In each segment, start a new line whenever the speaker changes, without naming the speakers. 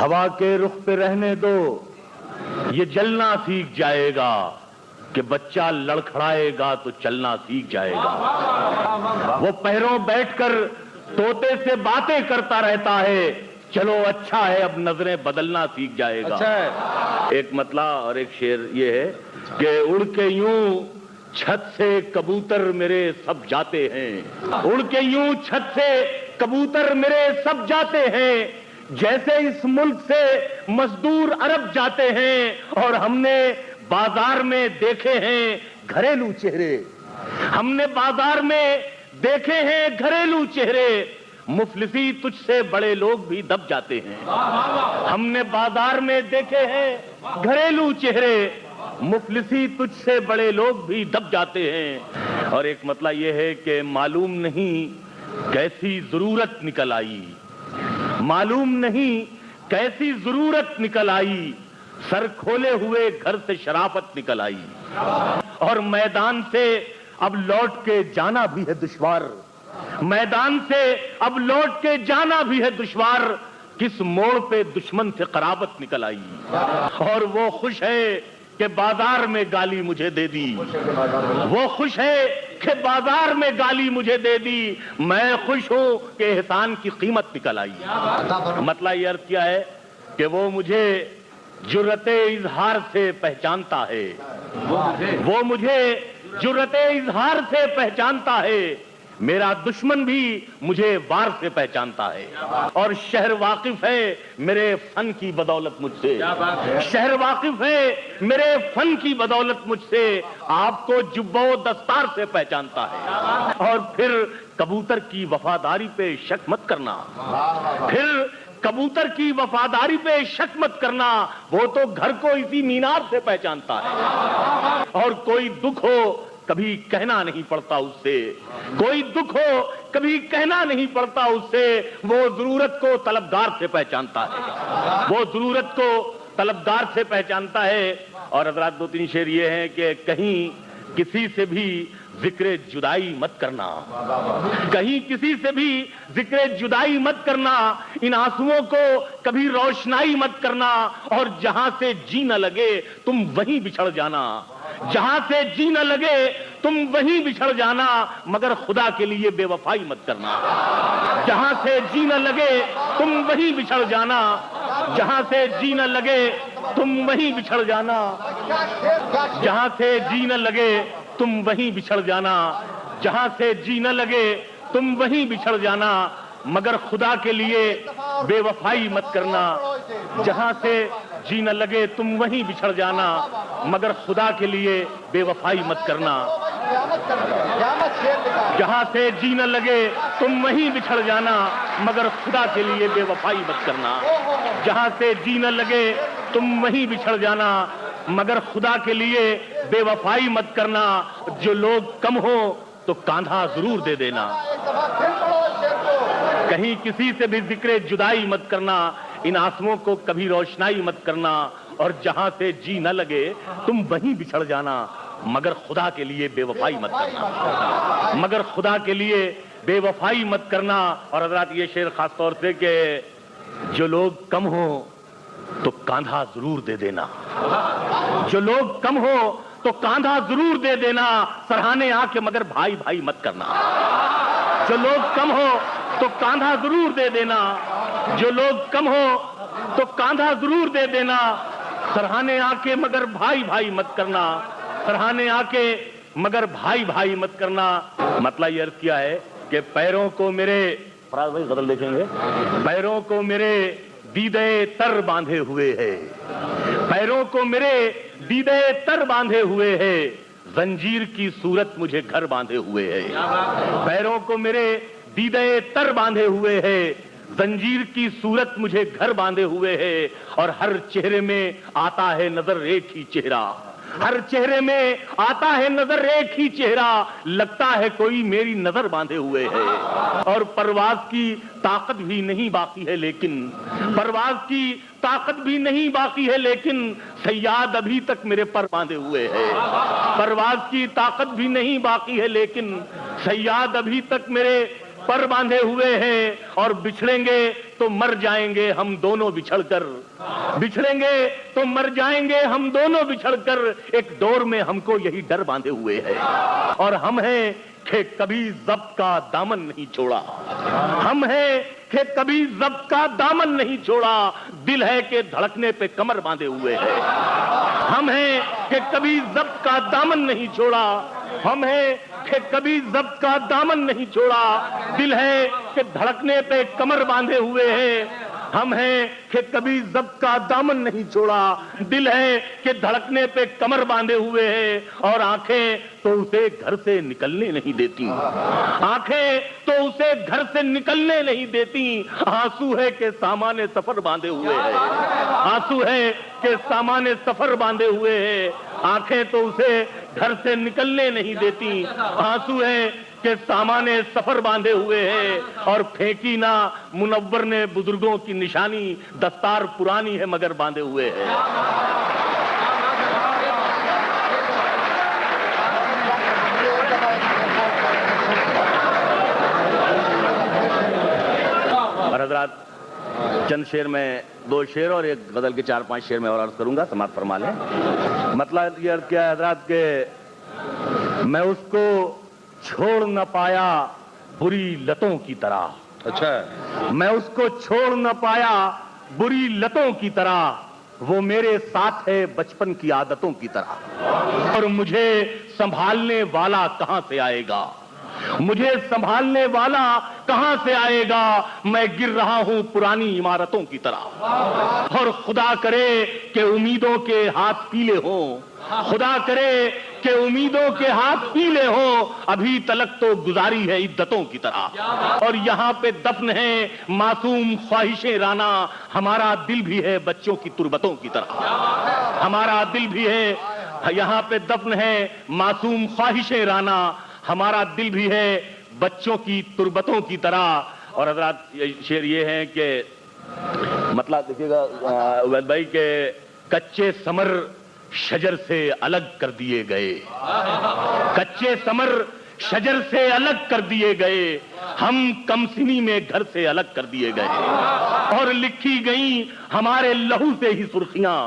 ہوا کے رخ پہ رہنے دو، یہ جلنا سیکھ جائے گا، کہ بچہ لڑکھڑائے گا تو چلنا سیکھ جائے گا۔ وہ پیروں بیٹھ کر طوطے سے باتیں کرتا رہتا ہے، چلو اچھا ہے اب نظریں بدلنا سیکھ جائے گا۔ ایک مطلع اور ایک شعر یہ ہے کہ اڑ کے یوں چھت سے کبوتر میرے سب جاتے ہیں، اڑ کے یوں چھت سے کبوتر میرے سب جاتے ہیں، جیسے اس ملک سے مزدور عرب جاتے ہیں، اور ہم نے بازار میں دیکھے ہیں گھریلو چہرے، ہم نے بازار میں دیکھے ہیں گھریلو چہرے، مفلسی تجھ سے بڑے لوگ بھی دب جاتے ہیں۔ ہم نے بازار میں دیکھے ہیں گھریلو چہرے، مفلسی تجھ سے بڑے لوگ بھی دب جاتے ہیں۔ اور ایک مطلب یہ ہے کہ معلوم نہیں کیسی ضرورت نکل آئی، معلوم نہیں کیسی ضرورت نکل آئی، سر کھولے ہوئے گھر سے شرافت نکل آئی، اور میدان سے اب لوٹ کے جانا بھی ہے دشوار، میدان سے اب لوٹ کے جانا بھی ہے دشوار، کس موڑ پہ دشمن سے قرابت نکل آئی، اور وہ خوش ہے کہ بازار میں گالی مجھے دے دی، وہ خوش ہے کہ بازار میں گالی مجھے دے دی، میں خوش ہوں کہ احسان کی قیمت نکل آئی۔ مطلب یہ عرض کیا ہے کہ وہ مجھے جرأت اظہار سے پہچانتا ہے، وہ مجھے جرأت اظہار سے پہچانتا ہے، میرا دشمن بھی مجھے وار سے پہچانتا ہے، اور شہر واقف ہے میرے فن کی بدولت مجھ سے، شہر واقف ہے میرے فن کی بدولت مجھ سے، آپ کو جبہ و دستار سے پہچانتا ہے۔ اور پھر کبوتر کی وفاداری پہ شک مت کرنا، پھر کبوتر کی وفاداری پہ شک مت کرنا، وہ تو گھر کو اسی مینار سے پہچانتا ہے، اور کوئی دکھ ہو کبھی کہنا نہیں پڑتا اس سے، کوئی دکھ ہو کبھی کہنا نہیں پڑتا اس سے، وہ ضرورت کو طلبگار سے پہچانتا ہے، وہ ضرورت کو طلبگار سے پہچانتا ہے۔ اور حضرات دو تین شعر یہ ہیں کہ کہیں کسی سے بھی ذکر جدائی مت کرنا، کہیں کسی سے بھی ذکر جدائی مت کرنا، ان آنسوؤں کو کبھی روشنائی مت کرنا، اور جہاں سے جی نہ لگے تم وہیں بچھڑ جانا، جہاں سے جی نہ لگے تم وہیں بچھڑ جانا، مگر خدا کے لیے بے وفائی مت کرنا، جہاں سے جی نہ لگے تم وہیں بچھڑ جانا، جہاں سے جی نہ لگے تم وہیں بچھڑ جانا، جہاں سے جی نہ لگے تم وہیں بچھڑ جانا، جہاں سے جی نہ لگے تم وہیں بچھڑ جانا، مگر خدا کے لیے بے وفائی مت کرنا، جہاں سے جی نہ لگے تم وہیں بچھڑ جانا، مگر خدا کے لیے بے وفائی مت کرنا، جہاں سے جی نہ لگے تم وہیں بچھڑ جانا، مگر خدا کے لیے بے وفائی مت کرنا، جہاں سے جی نہ لگے تم وہیں بچھڑ جانا، مگر خدا کے لیے بے وفائی مت کرنا، جو لوگ کم ہو تو کاندھا ضرور دے دینا، کہیں کسی سے بھی ذکر جدائی مت کرنا، ان آنسوؤں کو کبھی روشنائی مت کرنا، اور جہاں سے جی نہ لگے تم وہیں بچھڑ جانا، مگر خدا کے لیے بے وفائی مت کرنا، مگر خدا کے لیے بے وفائی مت کرنا۔ اور حضرات یہ شعر خاص طور سے کہ جو لوگ کم ہو تو کاندھا ضرور دے دینا، جو لوگ کم ہو تو کاندھا ضرور دے دینا، سرہانے آ کے مگر بھائی بھائی مت کرنا، جو لوگ کم ہو تو کاندھا ضرور دے دینا، جو لوگ کم ہو تو کاندھا ضرور دے دینا، سرہانے آ کے مگر بھائی بھائی مت کرنا، سرہانے آ کے مگر بھائی بھائی مت کرنا۔ مطلب یہ عرض کیا ہے کہ پیروں کو میرے فراز بھائی غزل دیکھیں گے، پیروں کو میرے دیدے تر باندھے ہوئے ہے، پیروں کو میرے دیدے تر باندھے ہوئے ہے، زنجیر کی صورت مجھے گھر باندھے ہوئے ہے، پیروں کو میرے دیدے تر باندھے ہوئے ہے، زنجیر کی صورت مجھے گھر باندھے ہوئے ہے، اور ہر چہرے میں آتا ہے نظر ایک ہی چہرہ، ہر چہرے میں آتا ہے نظر ایک ہی چہرہ، لگتا ہے کوئی میری نظر باندھے ہوئے ہے، اور پرواز کی طاقت بھی نہیں باقی ہے، لیکن پرواز کی طاقت بھی نہیں باقی ہے، لیکن صیاد ابھی تک میرے پر باندھے ہوئے ہے، پرواز کی طاقت بھی نہیں باقی ہے، لیکن صیاد ابھی تک میرے پر باندھے ہوئے ہیں اور بچھڑیں گے تو مر جائیں گے ہم دونوں بچھڑ کر، بچھڑیں گے تو مر جائیں گے ہم دونوں بچھڑ کر، ایک ڈور میں ہم کو یہی ڈر باندھے ہوئے ہے، اور ہم ہیں کہ کبھی ضبط کا دامن نہیں چھوڑا، ہم ہیں کہ کبھی ضبط کا دامن نہیں چھوڑا، دل ہے کہ دھڑکنے پہ کمر باندھے ہوئے ہے، ہم ہیں کہ کبھی ضبط کا دامن نہیں چھوڑا، ہم ہیں کہ کبھی ضبط کا دامن نہیں چھوڑا، دل ہے کہ دھڑکنے پہ کمر باندھے ہوئے ہیں، ہم ہیں کہ کبھی ضبط کا دامن نہیں چھوڑا، دل ہے کہ دھڑکنے پہ کمر باندھے ہوئے ہیں، اور آنکھیں تو اسے گھر سے نکلنے نہیں دیتی، آنکھیں تو اسے گھر سے نکلنے نہیں دیتی، آنسو ہے کہ سامان سفر باندھے ہوئے ہیں، آنسو ہے کہ سامان سفر باندھے ہوئے ہیں، آنکھیں تو اسے گھر سے نکلنے نہیں دیتی، آنسو ہے کہ سامان سفر باندھے ہوئے ہیں، اور پھینکی نہ منور نے بزرگوں کی نشانی، دستار پرانی ہے مگر باندھے ہوئے ہے۔ اور حضرات چند شعر میں، 2 شعر اور ایک غزل کے 4-5 شعر میں اور عرض کروں گا، سماعت فرما لیں۔ مطلب یہ عرض کیا ہے حضرات کہ میں اس کو چھوڑ نہ پایا بری لتوں کی طرح،
اچھا،
میں اس کو چھوڑ نہ پایا بری لتوں کی طرح، وہ میرے ساتھ ہے بچپن کی عادتوں کی طرح، اور مجھے سنبھالنے والا کہاں سے آئے گا، مجھے سنبھالنے والا کہاں سے آئے گا، میں گر رہا ہوں پرانی عمارتوں کی طرح، اور خدا کرے کہ امیدوں کے ہاتھ پیلے ہوں، خدا کرے کہ امیدوں کے ہاتھ پیلے ہوں، ابھی تلک تو گزاری ہے عدتوں کی طرح، اور یہاں پہ دفن ہے معصوم خواہشیں رانا، ہمارا دل بھی ہے بچوں کی تربتوں کی طرح، ہمارا دل بھی ہے، یہاں پہ دفن ہے معصوم خواہشیں رانا، ہمارا دل بھی ہے بچوں کی تربتوں کی طرح۔ اور حضرات شعر یہ ہے کہ مطلب دیکھیے گا عبید بھائی کہ کچے ثمر شجر سے الگ کر دیے گئے، کچے ثمر شجر سے الگ کر دیے گئے، ہم کمسنی میں گھر سے الگ کر دیے گئے، اور لکھی گئیں ہمارے لہو سے ہی سرخیاں،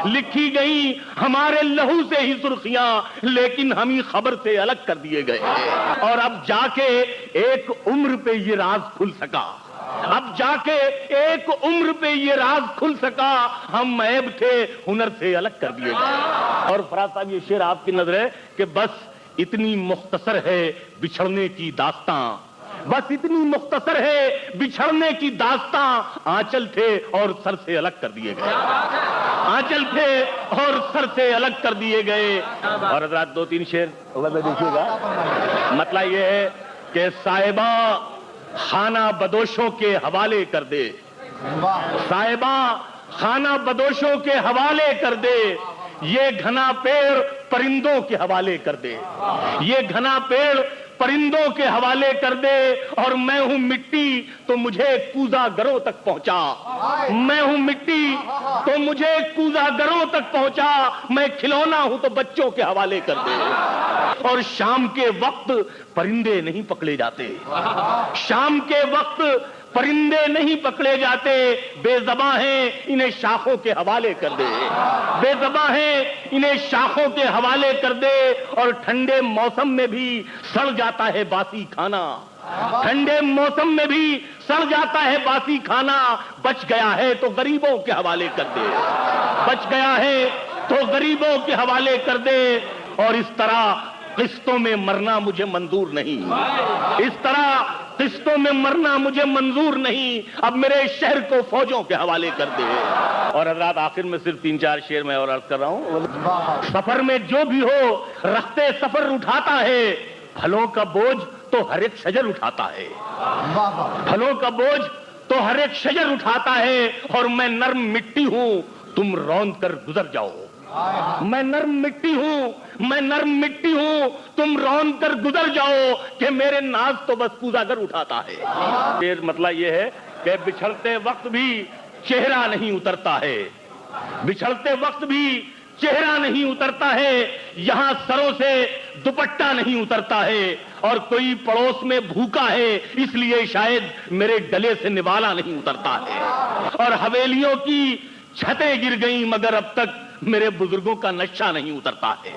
لکھی گئیں ہمارے لہو سے ہی سرخیاں، لیکن ہم ہی خبر سے الگ کر دیے گئے، اور اب جا کے ایک عمر پہ یہ راز کھل سکا، اب جا کے ایک عمر پہ یہ راز کھل سکا، ہم عیب تھے ہنر سے الگ کر دیے گئے۔ اور فراز صاحب یہ شعر آپ کی نظر ہے کہ بس اتنی مختصر ہے بچھڑنے کی داستاں، بس اتنی مختصر ہے بچھڑنے کی داستاں، آنچل تھے اور سر سے الگ کر دیے گئے، آنچل تھے اور سر سے الگ کر دیے گئے۔ اور حضرات 2-3 شعر میں دیکھیے گا، مطلب یہ ہے کہ صاحبہ خانہ بدوشوں کے حوالے کر دے، صاحبہ خانہ بدوشوں کے حوالے کر دے، یہ گھنا پیڑ پرندوں کے حوالے کر دے، یہ گھنا پیڑ پرندوں کے حوالے کر دے، اور میں ہوں مٹی تو مجھے کوزہ گروں تک پہنچا، میں ہوں مٹی تو مجھے کوزہ گروں تک پہنچا، میں کھلونا ہوں تو بچوں کے حوالے کر دے، اور شام کے وقت پرندے نہیں پکڑے جاتے، شام کے وقت پرندے نہیں پکڑے جاتے، بے زباں ہیں انہیں شاخوں کے حوالے کر دے، بے زباں ہیں انہیں شاخوں کے حوالے کر دے، اور ٹھنڈے موسم میں بھی سڑ جاتا ہے باسی کھانا، ٹھنڈے موسم میں بھی سڑ جاتا ہے باسی کھانا، بچ گیا ہے تو غریبوں کے حوالے کر دے، بچ گیا ہے تو غریبوں کے حوالے کر دے، اور اس طرح قسطوں میں مرنا مجھے منظور نہیں، اس طرح قسطوں میں مرنا مجھے منظور نہیں، اب میرے شہر کو فوجوں کے حوالے کر دے۔ اور حضرات آخر میں صرف 3-4 شعر میں اور عرض کر رہا ہوں، سفر میں جو بھی ہو رختے سفر اٹھاتا ہے، پھلوں کا بوجھ تو ہر ایک شجر اٹھاتا ہے، پھلوں کا بوجھ تو ہر ایک شجر اٹھاتا ہے، اور میں نرم مٹی ہوں تم روند کر گزر جاؤ، میں نرم مٹی ہوں، میں نرم مٹی ہوں تم رون کر گزر جاؤ، کہ میرے ناز تو بس کوزہ گر اٹھاتا ہے۔ پھر مطلب یہ ہے کہ بچھڑتے وقت بھی چہرہ نہیں اترتا ہے، بچھڑتے وقت بھی چہرہ نہیں اترتا ہے، یہاں سروں سے دوپٹہ نہیں اترتا ہے، اور کوئی پڑوس میں بھوکا ہے اس لیے شاید میرے گلے سے نوالا نہیں اترتا ہے، اور حویلیوں کی چھتیں گر گئیں مگر اب تک میرے بزرگوں کا نشہ نہیں اترتا ہے۔